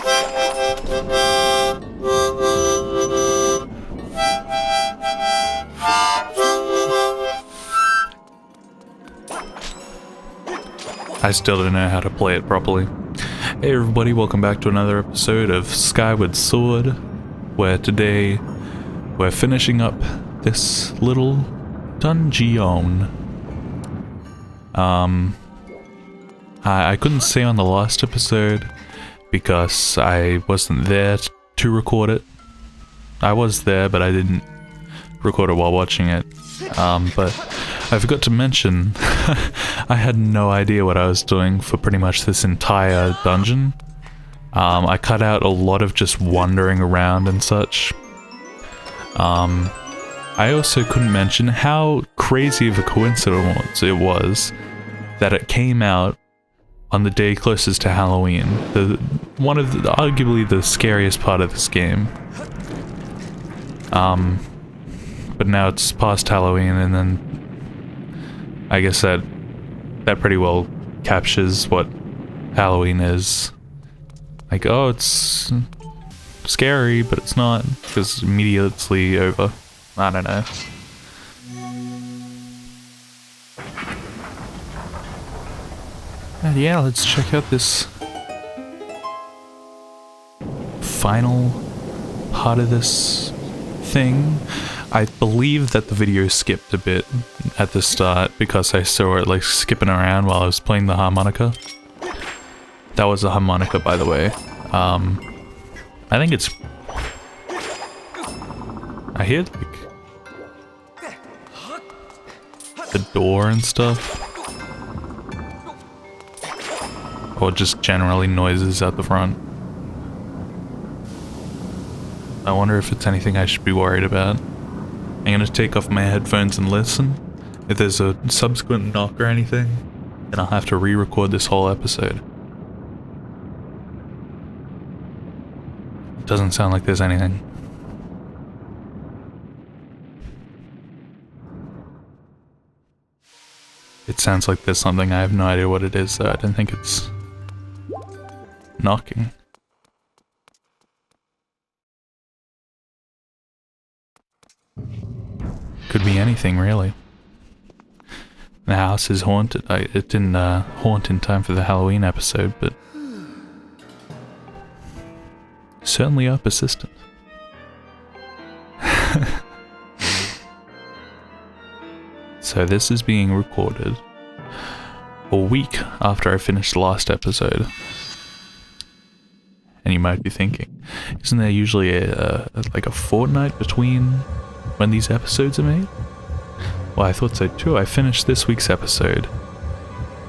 I still don't know how to play it properly. Hey everybody, welcome back to another episode of Skyward Sword, where today we're finishing up this little dungeon. I couldn't say on the last episode because I wasn't there to record it. I was there, but I didn't record it while watching it. But I forgot to mention, I had no idea what I was doing for pretty much this entire dungeon. I cut out a lot of just wandering around and such. I also couldn't mention how crazy of a coincidence it was that it came out on the day closest to Halloween. Arguably the scariest part of this game. But now it's past Halloween, and then I guess that pretty well captures what Halloween is. Like, oh, it's scary, but it's not, because immediately over. I don't know. And yeah, let's check out this final part of this thing. I believe that the video skipped a bit at the start because I saw it like skipping around while I was playing the harmonica. That was a harmonica, by the way. I think it's... I hear like the door and stuff. Or just generally noises at the front. I wonder if it's anything I should be worried about. I'm gonna take off my headphones and listen. If there's a subsequent knock or anything, then I'll have to re-record this whole episode. It doesn't sound like there's anything. It sounds like there's something. I have no idea what it is, though. I don't think it's knocking. Could be anything, really. The house is haunted. It didn't haunt in time for the Halloween episode, but certainly are persistent. So this is being recorded a week after I finished the last episode. And you might be thinking, isn't there usually like a fortnight between when these episodes are made? Well, I thought so too. I finished this week's episode,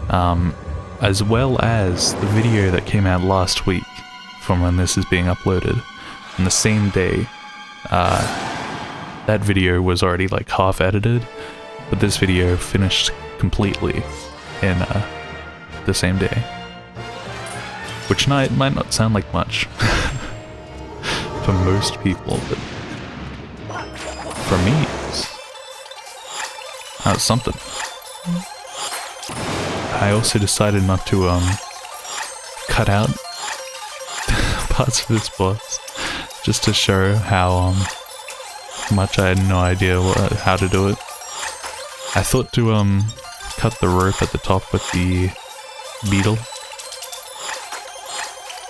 as well as the video that came out last week from when this is being uploaded. On the same day, that video was already like half edited, but this video finished completely in the same day. Which might not sound like much for most people, but for me, it's something. I also decided not to cut out parts of this boss, just to show how much I had no idea how to do it. I thought to cut the rope at the top with the beetle,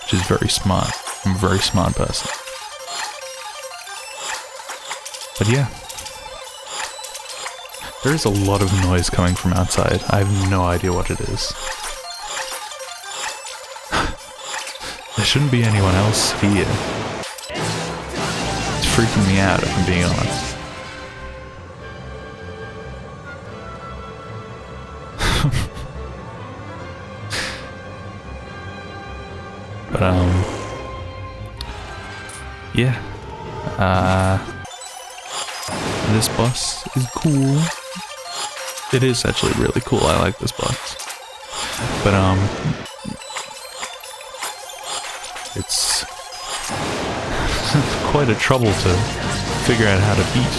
which is very smart. I'm a very smart person. But yeah, there is a lot of noise coming from outside. I have no idea what it is. There shouldn't be anyone else here. It's freaking me out, if I'm being honest. But yeah. This boss is cool. It is actually really cool. I like this boss. But it's quite a trouble to figure out how to beat.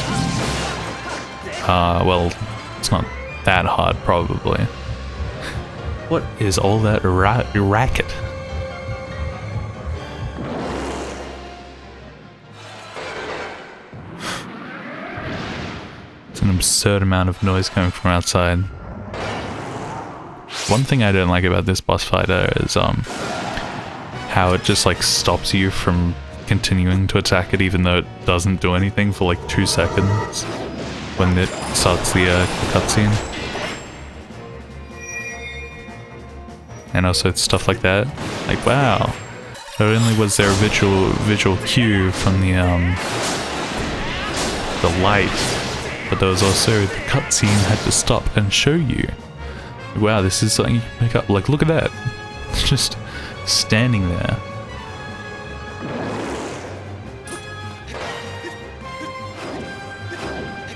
Well, it's not that hard, probably. What is all that racket? absurd amount of noise coming from outside. One thing I don't like about this boss fight is how it just like stops you from continuing to attack it even though it doesn't do anything for like 2 seconds when it starts the cutscene. And also it's stuff like that. Like, wow. Not only was there a visual cue from the light, but there was also the cutscene had to stop and show you. Wow, this is something you can pick up. Like, look at that. It's just standing there.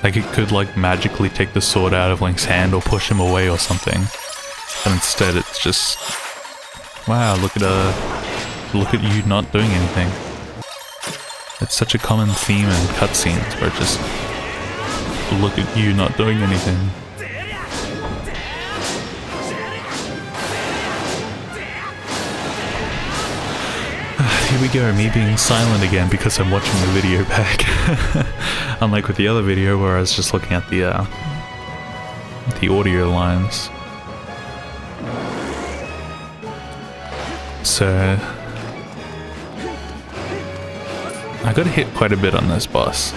Like it could like magically take the sword out of Link's hand or push him away or something. But instead it's just, wow, look at you not doing anything. It's such a common theme in cutscenes where it just, look at you not doing anything. Here we go, me being silent again because I'm watching the video back. Unlike with the other video where I was just looking at the audio lines. So I got hit quite a bit on this boss.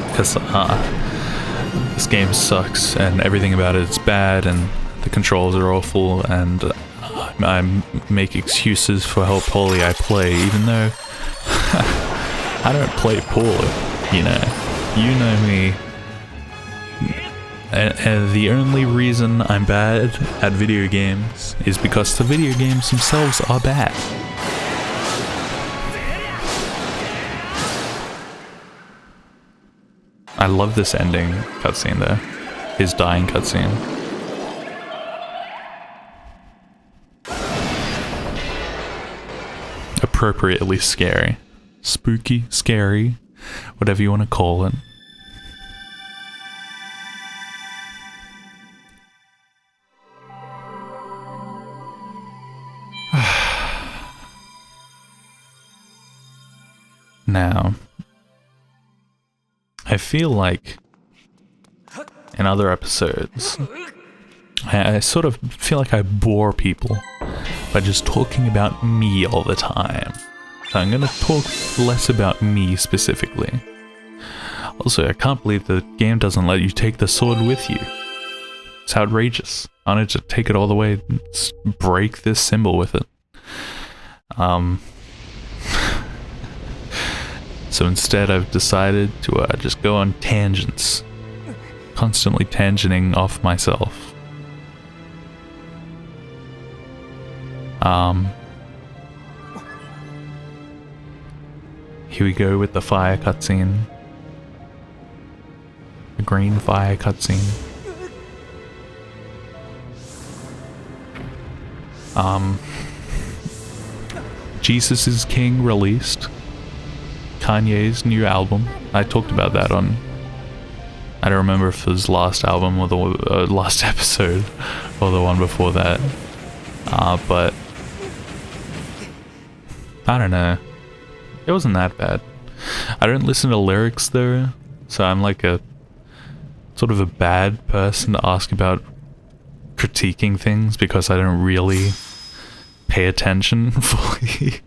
Because this game sucks and everything about it is bad and the controls are awful and I make excuses for how poorly I play, even though I don't play poorly, you know me. And the only reason I'm bad at video games is because the video games themselves are bad. I love this ending cutscene though, his dying cutscene. Appropriately scary. Spooky, scary, whatever you want to call it. Now, I feel like in other episodes, I sort of feel like I bore people by just talking about me all the time. So I'm gonna talk less about me specifically. Also, I can't believe the game doesn't let you take the sword with you. It's outrageous. I wanted to take it all the way and break this symbol with it. So instead I've decided to just go on tangents. Constantly tangenting off myself. Here we go with the fire cutscene. The green fire cutscene. Jesus is King released. Kanye's new album. I talked about that on, I don't remember if it was last album or the last episode or the one before that. But I don't know. It wasn't that bad. I don't listen to lyrics though, so I'm like a sort of a bad person to ask about critiquing things because I don't really pay attention fully.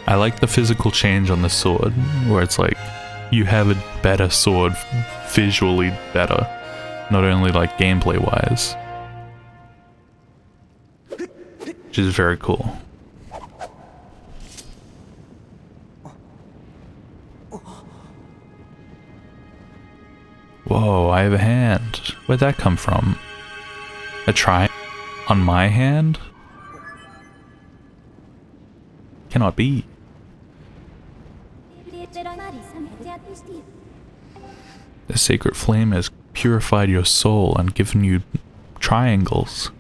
I like the physical change on the sword, where it's like you have a better sword, visually better, not only like gameplay wise, which is very cool. Whoa, I have a hand. Where'd that come from? A triangle on my hand? Cannot be. The sacred flame has purified your soul and given you triangles.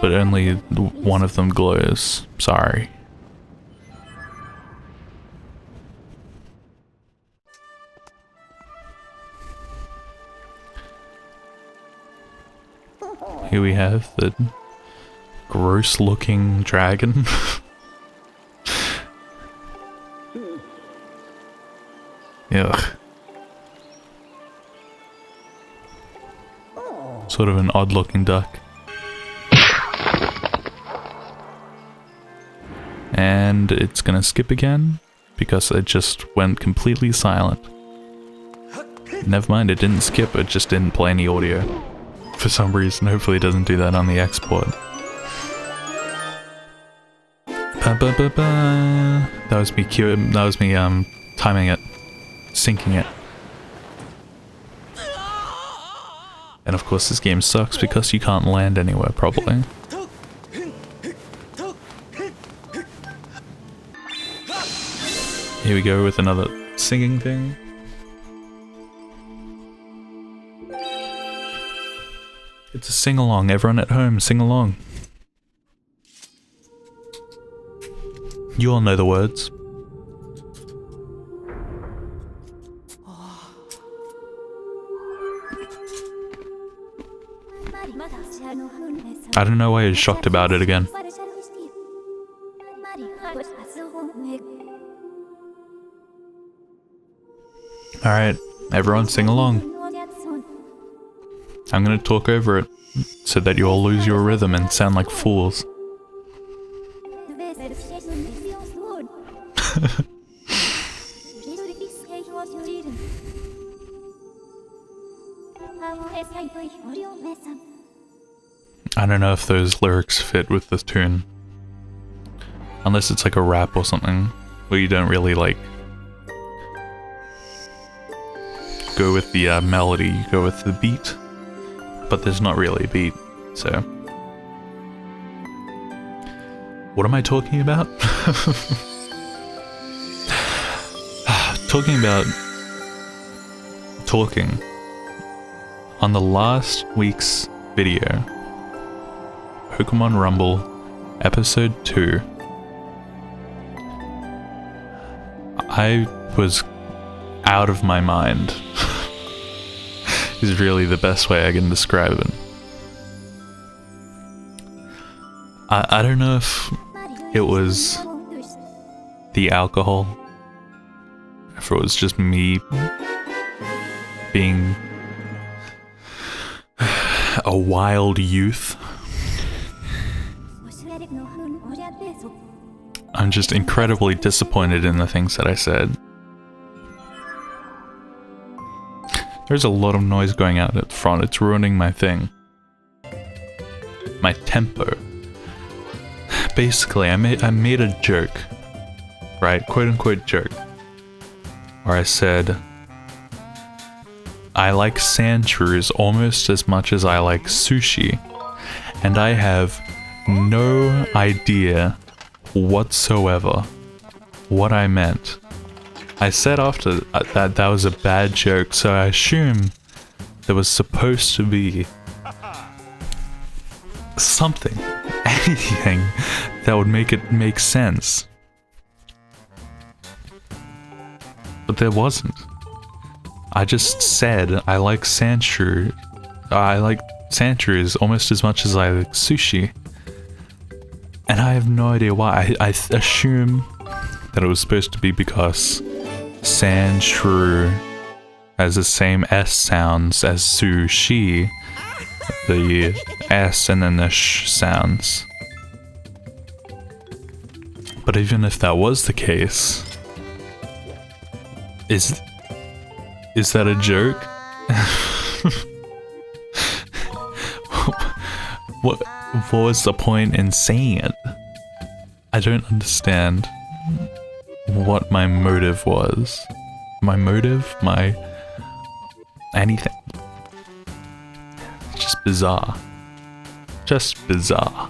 But only one of them glows. Sorry. Here we have the gross looking dragon. Ugh. Sort of an odd looking duck. And it's gonna skip again because it just went completely silent. Never mind, it didn't skip, it just didn't play any audio. For some reason, hopefully it doesn't do that on the export. That was me timing it, syncing it. And of course this game sucks because you can't land anywhere properly. Here we go with another singing thing. It's a sing-along, everyone at home, sing along. You all know the words. I don't know why you're shocked about it again. Alright, everyone sing along. I'm gonna talk over it so that you all lose your rhythm and sound like fools. I don't know if those lyrics fit with the tune. Unless it's like a rap or something, where you don't really like go with the melody, you go with the beat. But there's not really a beat, so... What am I talking about? Talking about... Talking. On the last week's video, Pokemon Rumble Episode 2, I was out of my mind. Is really the best way I can describe it. I don't know if it was the alcohol, if it was just me being a wild youth. I'm just incredibly disappointed in the things that I said. There's a lot of noise going out at the front, it's ruining my thing. My tempo. Basically, I made a joke, right? Quote unquote joke. Where I said, I like sand shrews almost as much as I like sushi. And I have no idea whatsoever what I meant. I said after that was a bad joke, so I assume there was supposed to be something, anything that would make it make sense. But there wasn't. I just said I like sand shrew. I like sand shrews almost as much as I like sushi. And I have no idea why. I assume that it was supposed to be because sand shrew has the same S sounds as sushi, the S and then the sh sounds. But even if that was the case, is that a joke? What was the point in saying it? I don't understand what my motive was. My motive? My... anything. It's just bizarre. Just bizarre.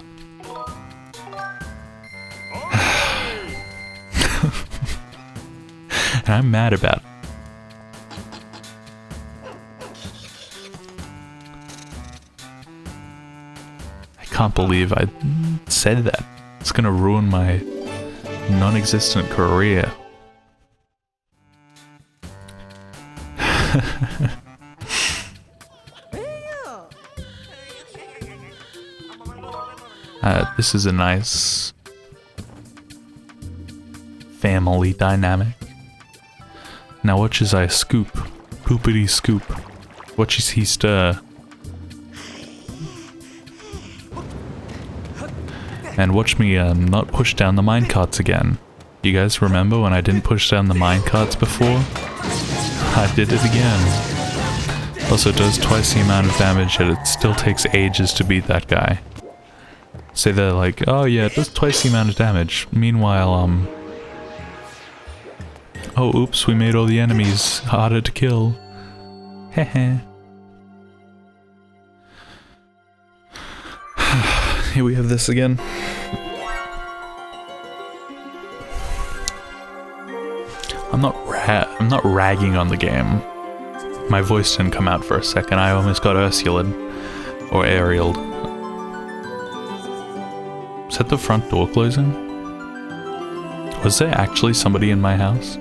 And I'm mad about it. I can't believe I said that. It's gonna ruin my non-existent career. This is a nice family dynamic. Now watch as I scoop. Poopity scoop. Watch as he stir. And watch me not push down the minecarts again. You guys remember when I didn't push down the minecarts before? I did it again. Also, it does twice the amount of damage, yet it still takes ages to beat that guy. Say they're like, oh yeah, it does twice the amount of damage. Meanwhile, oh oops, we made all the enemies harder to kill. Heh. Here we have this again. I'm not ragging on the game. My voice didn't come out for a second. I almost got Ursula'd. Or Ariel'd. Is that the front door closing? Was there actually somebody in my house?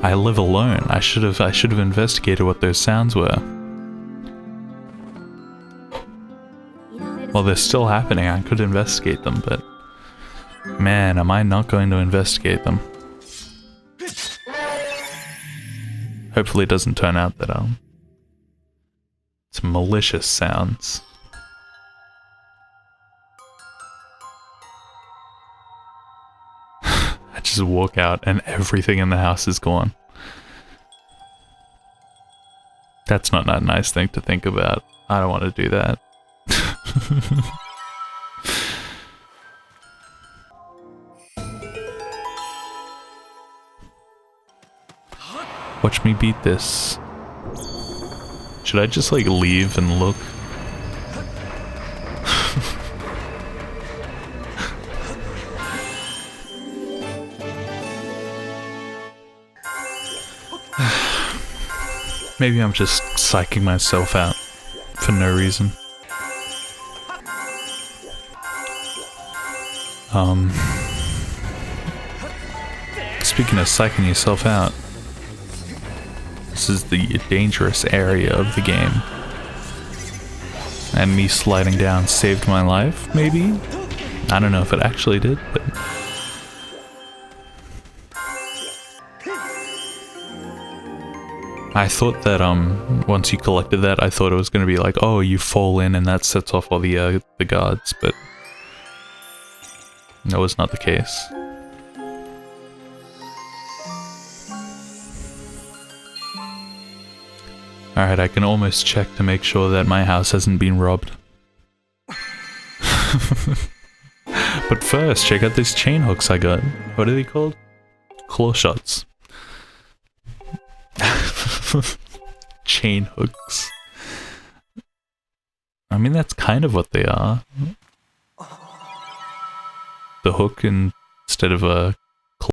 I live alone. I should have investigated what those sounds were. Well, they're still happening. I could investigate them, but man, am I not going to investigate them. Hopefully it doesn't turn out that it's malicious sounds. I just walk out and everything in the house is gone. That's not a nice thing to think about. I don't want to do that. Watch me beat this. Should I just like leave and look? Maybe I'm just psyching myself out for no reason. Speaking of psyching yourself out, this is the dangerous area of the game. And me sliding down saved my life, maybe? I don't know if it actually did, but... I thought that, once you collected that, I thought it was gonna be like, oh, you fall in and that sets off all the guards, but... that was not the case. Alright, I can almost check to make sure that my house hasn't been robbed. But first, check out these chain hooks I got. What are they called? Claw shots. Chain hooks. I mean, that's kind of what they are. The hook instead of a